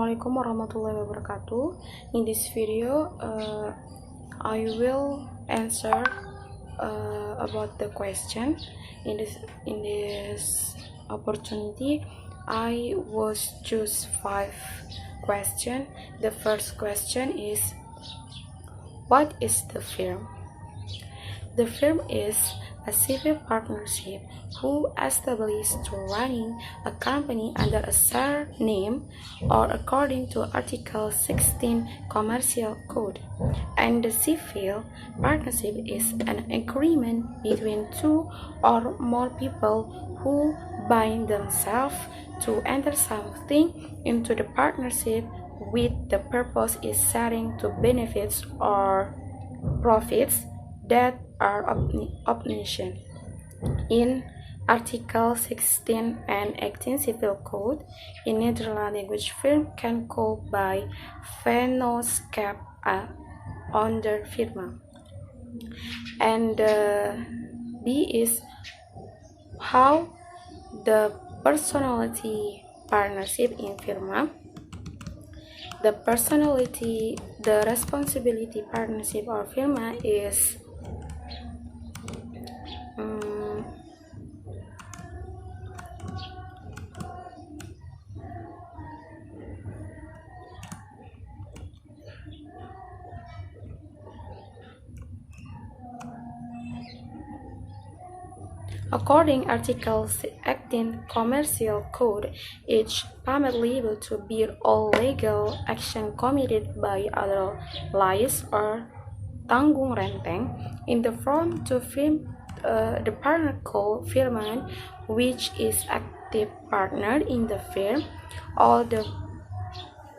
Assalamualaikum warahmatullahi wabarakatuh. In this video, I will answer about the question. In this opportunity, I was choose 5 questions. The first question is, what is the firm? The firm is a civil partnership who established to running a company under a surname or according to Article 16 Commercial Code. And the civil partnership is an agreement between two or more people who bind themselves to enter something into the partnership with the purpose is sharing to benefits or profits that are obtained. In Article 16 and 18 Civil Code, in Netherlands language firm can call by vennootschap onder firma. And B is how the personality partnership in firma. The responsibility partnership or firma is according Article 18 Commercial Code, each payment liable to bear all legal action committed by other lies or tanggung renteng in the form to firm the partner called firman, which is active partner in the firm, or the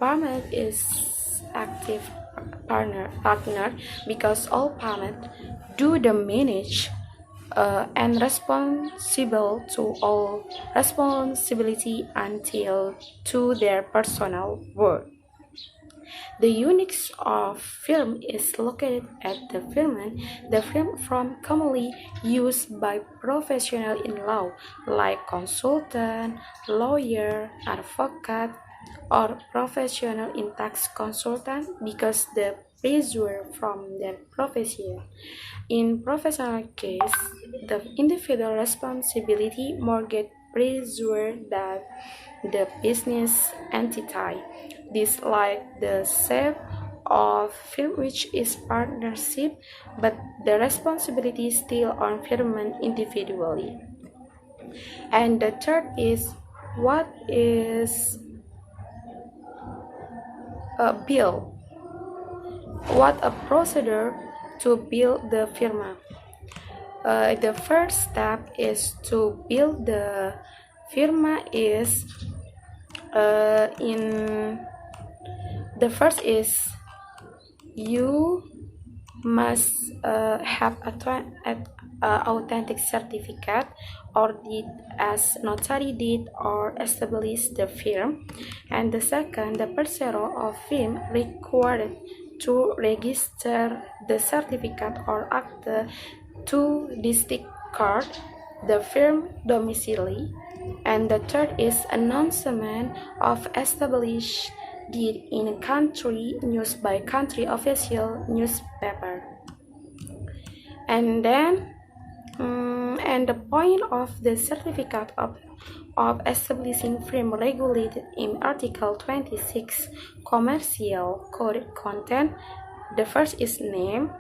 payment is active partner because all payment do the manage and responsible to all responsibility until to their personal work. The unix of firm is located at the firman. The firm commonly used by professionals in law, like consultant, lawyer, advocate, or professional in tax consultant, because the pressure from their profession. In professional case, the individual responsibility more get pressure than the business entity. This like the shape of firm, which is partnership, but the responsibility is still on firm individually. And the third is, what is a bill? What a procedure to build the firma? The first step is to build the firma is the first is you must have authentic certificate or deed as notary deed or establish the firm. And the second, the purchaser of firm required to register the certificate or act to district card the firm domicile. And the third is announcement of established deed in country news by country official newspaper. And then and the point of the certificate of establishing firm regulated in Article 26 Commercial Code content. The first is name,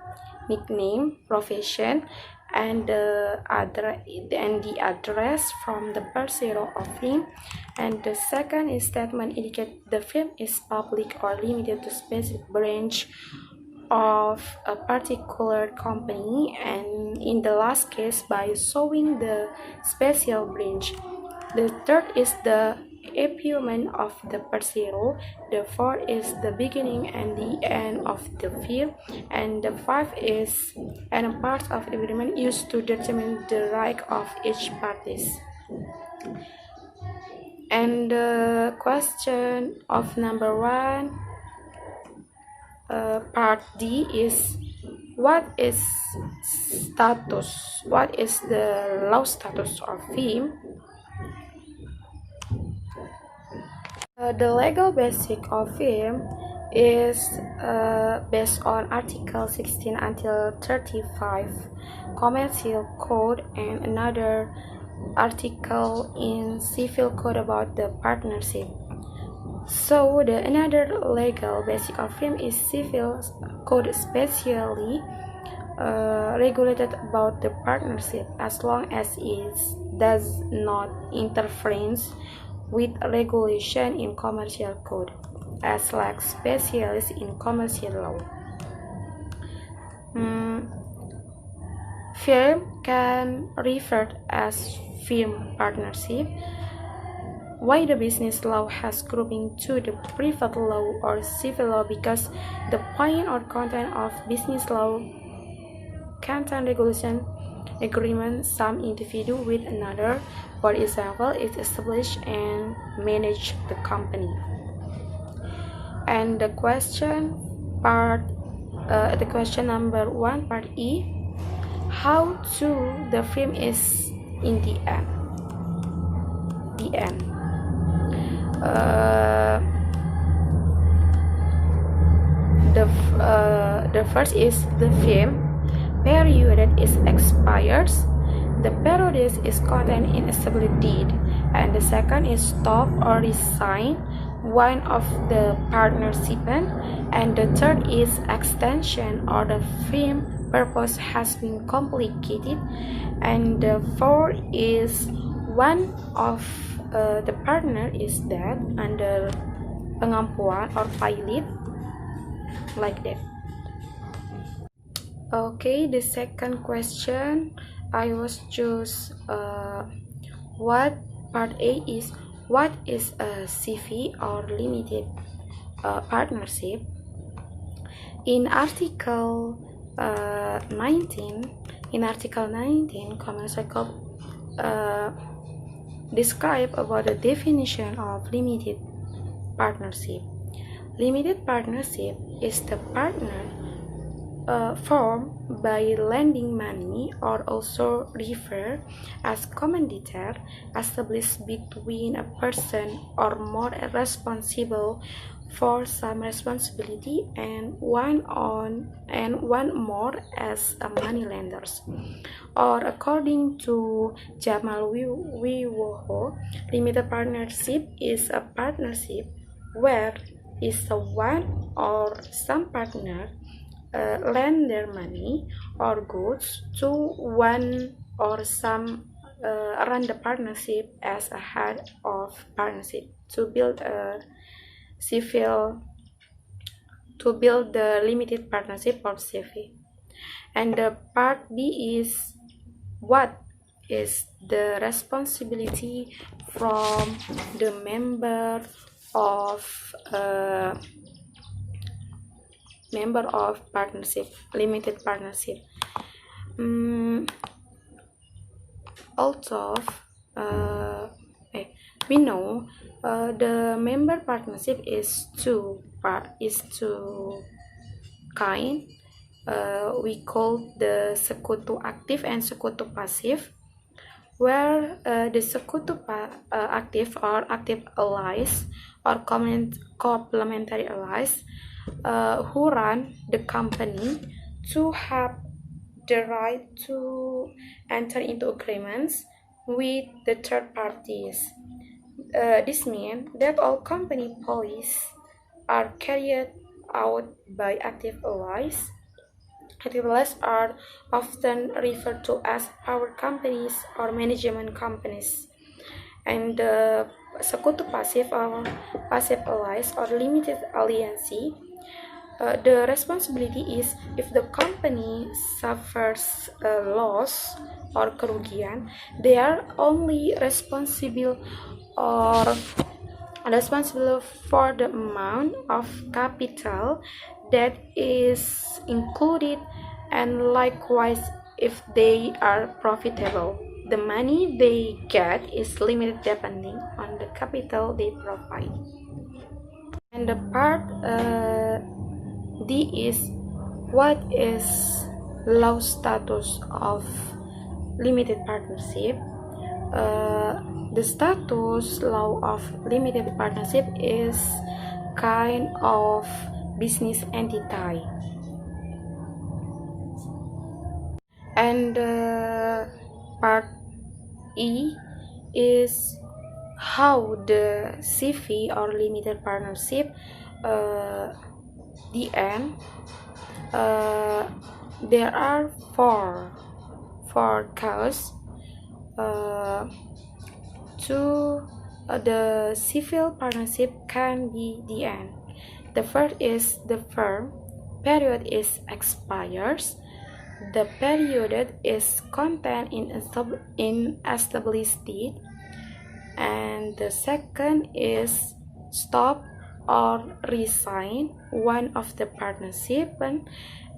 nickname, profession, and the address from the purchaser of firm. And the second is statement indicate the firm is public or limited to specific branch of a particular company, and in the last case by showing the special branch. The third is the appointment of the purchaser. The fourth is the beginning and the end of the firm, and the fifth is a part of agreement used to determine the right of each parties. And the question of number 1, part D is, what is the law status of firm? The legal basic of firm is based on Article 16 until 35 Commercial Code and another article in Civil Code about the partnership. So the another legal basic of firm is Civil Code, especially regulated about the partnership as long as it does not interfere with regulation in commercial code as like specialists in commercial law. Firm can refer as firm partnership. Why the business law has grouping to the private law or civil law? Because the point or content of business law contain regulation agreement some individual with another. For example, it establish and manage the company. And the question number 1 part E, how to the firm is in the end. The first is the firm period is expires. The period is contained in established deed, and the second is stop or resign one of the participants, and the third is extension or the firm purpose has been complicated, and the fourth is one of the partner is dead under pengampuan or pilot, like that. Okay, the second question I was choose what part A is what is a CV or limited partnership. In Article 19 Commercial Code describe about the definition of limited partnership. Limited partnership is the partner formed by lending money or also referred as commanditaire, established between a person or more responsible for some responsibility and one more as a money lenders. Or according to Jamal Wiwoho, limited partnership is a partnership where is a one or some partner lend their money or goods to one or some run the partnership as a head of partnership to build the limited partnership or CV. And the part B is what is the responsibility from the member of partnership, limited partnership. Also, we know the member partnership is two kind. We call the sekutu aktif and sekutu pasif, where the sekutu active or active allies or complementary allies who run the company to have the right to enter into agreements with the third parties. This means that all company policies are carried out by active allies. Active allies are often referred to as power companies or management companies. And the sekutu passive or passive allies or limited alliance, the responsibility is if the company suffers a loss or kerugian, they are only responsible for the amount of capital that is included, and likewise if they are profitable, the money they get is limited depending on the capital they provide. And the part D is what is law status of limited partnership. The status law of limited partnership is kind of business entity. And part E is how the CV or limited partnership the end. There are four causes to the civil partnership can be the end. The first is the firm period is expires. The period is contained in established deed. And the second is stop or resign one of the partnership,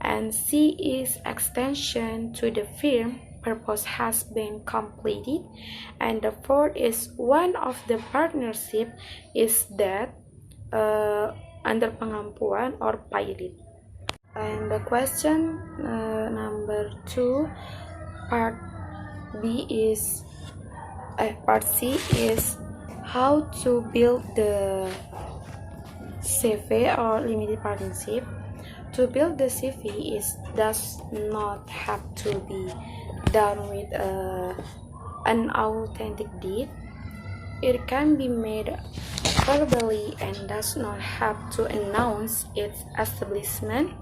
and C is extension to the firm purpose has been completed. And the fourth is one of the partnership is that under pengampuan or pilot. And the question number 2, part B is part C is how to build the CV or limited partnership. To build the CV does not have to be done with an authentic deed. It can be made verbally and does not have to announce its establishment.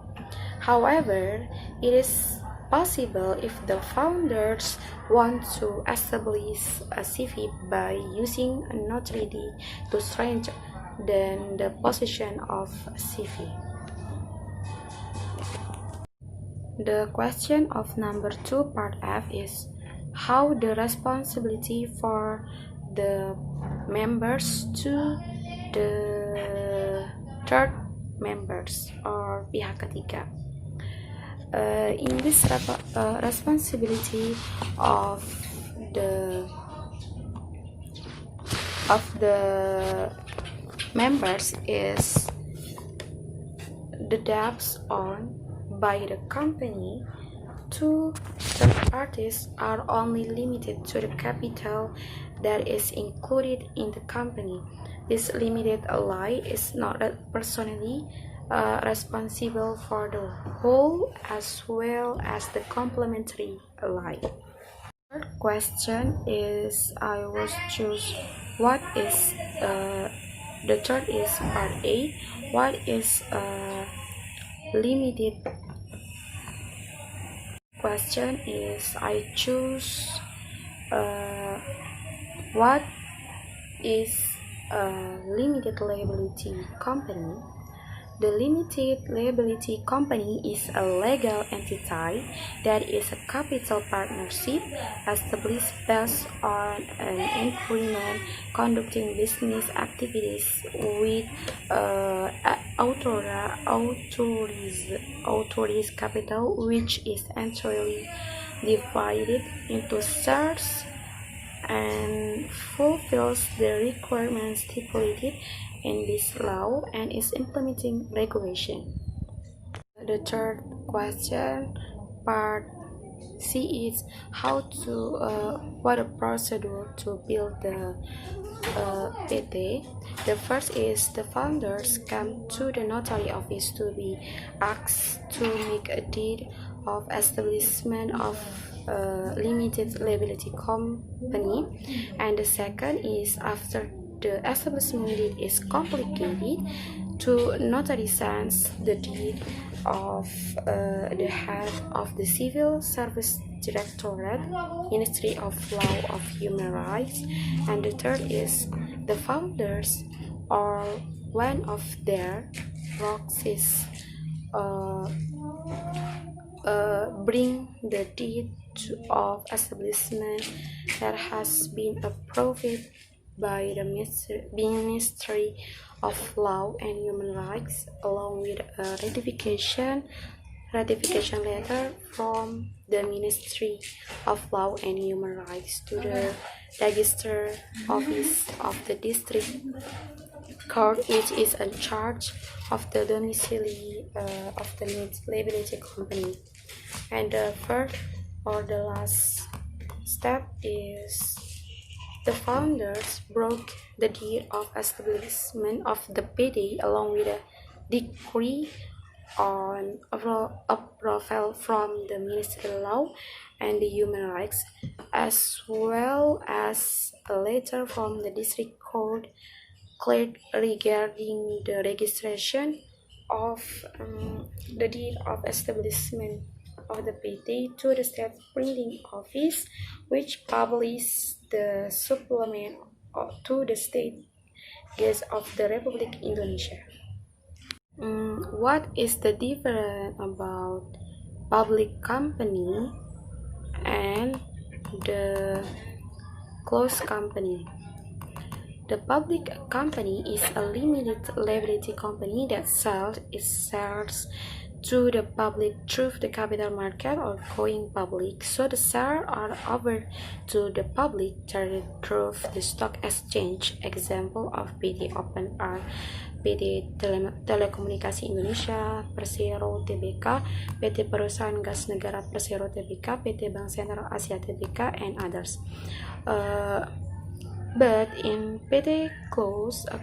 However, it is possible if the founders want to establish a CV by using a notary deed to strengthen the position of a CV. The question of number 2, part F is how the responsibility for the members to the third members or pihak ketiga. In this responsibility of the members is the debts on by the company to third parties are only limited to the capital that is included in the company. This limited ally is not personally responsible for the whole as well as the complementary ally. Third question is I was choose what is the third is part A. What is limited? Question is I choose what is a limited liability company. The limited liability company is a legal entity that is a capital partnership established based on an agreement conducting business activities with authorized capital, which is entirely divided into shares and fulfills the requirements stipulated in this law and is implementing regulation. The third question, part C, is how to what a procedure to build the PT. The first is the founders come to the notary office to be asked to make a deed of establishment of limited liability company, and the second is after the establishment deed is completed to notary signs the deed of the head of the Civil Service Directorate, Ministry of Law of Human Rights, and the third is the founders or one of their proxies bring the deed of establishment that has been approved by the Ministry of Law and Human Rights, along with a ratification letter from the Ministry of Law and Human Rights to the Register Office of the District Court, which is in charge of the domicile of the liability company. And the third or the last step is The founders broke the deed of establishment of the PD along with a decree on approval from the Ministry of Law and the Human Rights, as well as a letter from the District Court clerk regarding the registration of the deed of establishment of the PT to the State Printing Office, which published the supplement to the State Gazette of the Republic Indonesia. What is the difference about public company and the closed company? The public company is a limited liability company that sells its shares to the public through the capital market or going public. So the shares are offered to the public through the stock exchange. Example of PT Open are PT Telekomunikasi Indonesia, Persero Tbk, PT Perusahaan Gas Negara Persero Tbk, PT Bank Sentral Asia Tbk, and others. But in PT Close, a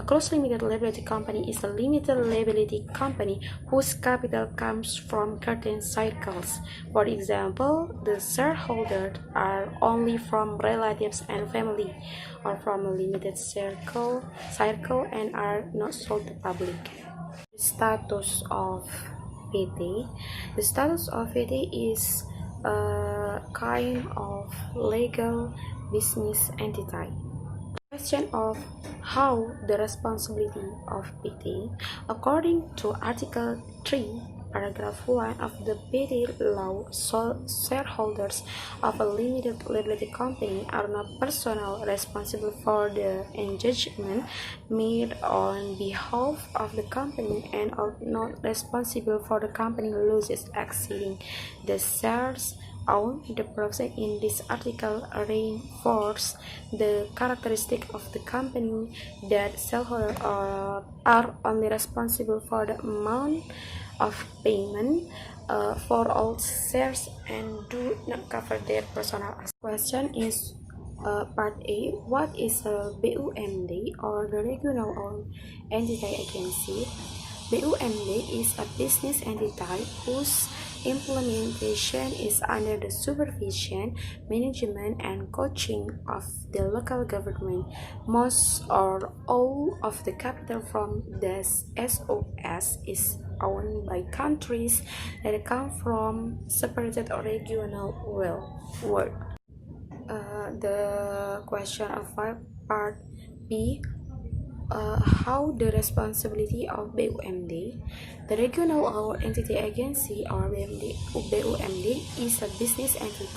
closed limited liability company is a limited liability company whose capital comes from certain circles. For example, the shareholders are only from relatives and family, or from a limited circle and are not sold to public. Status of PT. The status of PT is a kind of legal business entity. Question of how the responsibility of PT. According to Article 3, Paragraph 1 of the PT law, shareholders of a limited liability company are not personally responsible for the engagement made on behalf of the company and are not responsible for the company losses exceeding the shares owned. The provision in this article reinforces the characteristic of the company that shareholders are only responsible for the amount of payment for all shares and do not cover their personal assets. Question is Part A. What is a BUMD, or the regional owned entity agency? BUMD is a business entity whose implementation is under the supervision, management, and coaching of the local government. Most or all of the capital from the SOS is owned by countries that come from separated or regional world. The question of Part B. How the responsibility of BUMD. The Regional or Entity Agency, or BUMD is a business entity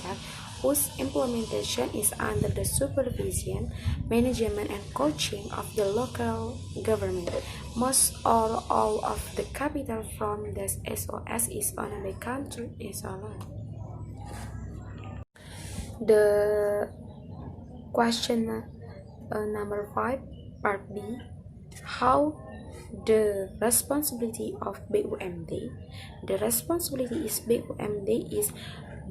whose implementation is under the supervision, management, and coaching of the local government. Most or all of the capital from the SOS is owned by country is alone. The question number 5, Part B. How the responsibility of BUMD. The responsibility is BUMD is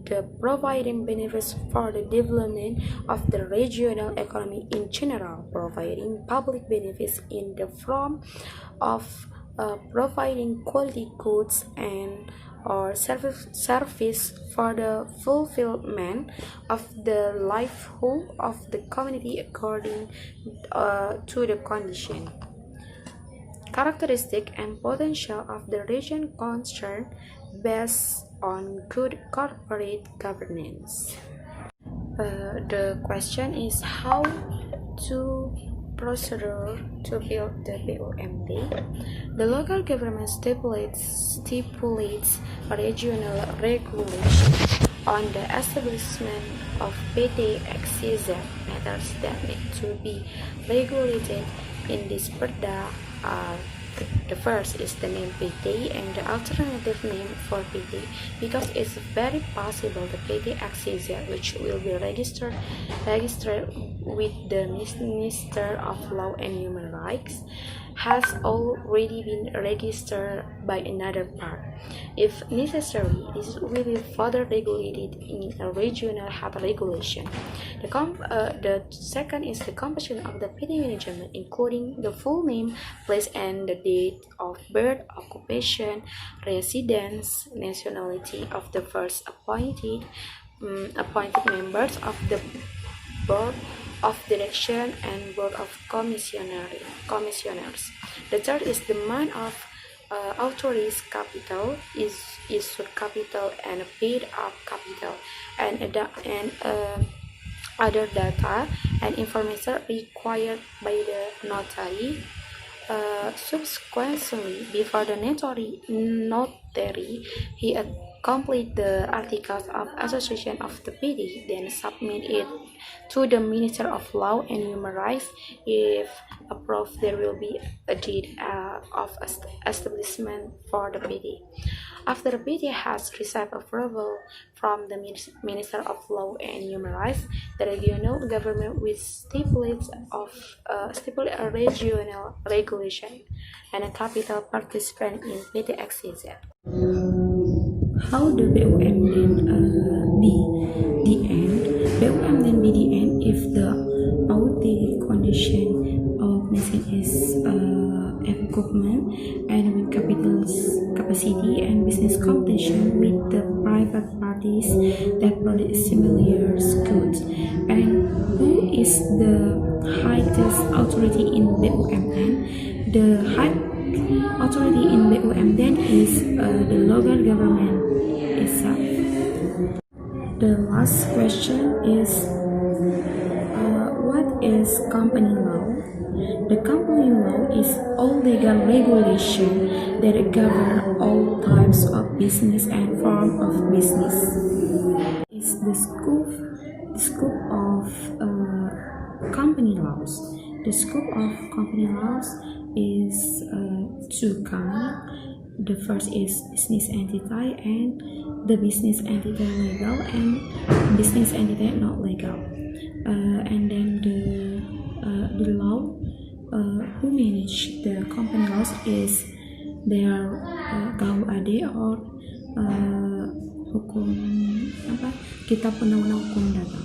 the providing benefits for the development of the regional economy in general, providing public benefits in the form of providing quality goods and or service for the fulfillment of the livelihood of the community according to the condition, characteristic, and potential of the region concerned based on good corporate governance. The question is how to procedure to build the BUMD. The local government stipulates a regional regulation on the establishment of PTXZ. Matters that need to be regulated in this Perda are: the first is the name PT and the alternative name for PT, because it's very possible the PTXZ, which will be registered with the Minister of Law and Human Rights, has already been registered by another part. If necessary, this will be further regulated in a regional health regulation. The second is the composition of the PD management, including the full name, place and the date of birth, occupation, residence, nationality of the first appointed members of the board of direction and board of commissioners. The third is the amount of authorized capital, is issued capital and paid up capital, and other data and information required by the notary. Subsequently, before the notary, he complete the articles of association of the PD, then submit it to the Minister of Law and Human Rights. If approved, there will be a deed of establishment for the PD. After the PD has received approval from the Minister of Law and Human Rights, the regional government will stipulate a regional regulation and a capital participant in PD XYZ. How the BUM then be the end? BUM then be the end if the audit condition of machine is equipment and with capital capacity and business competition with the private parties that produce similar goods. And who is the highest authority in BUMN? The high authority in BUMN is the local government itself. The last question is what is company law? The company law is all legal regulation that govern all types of business and form of business. It's the scope of company laws. The scope of company laws is two kinds. The first is business entity and the business entity legal and business entity not legal. And then the law who manage the company laws is their KUHD or hukum kitab undang-undang hukum data.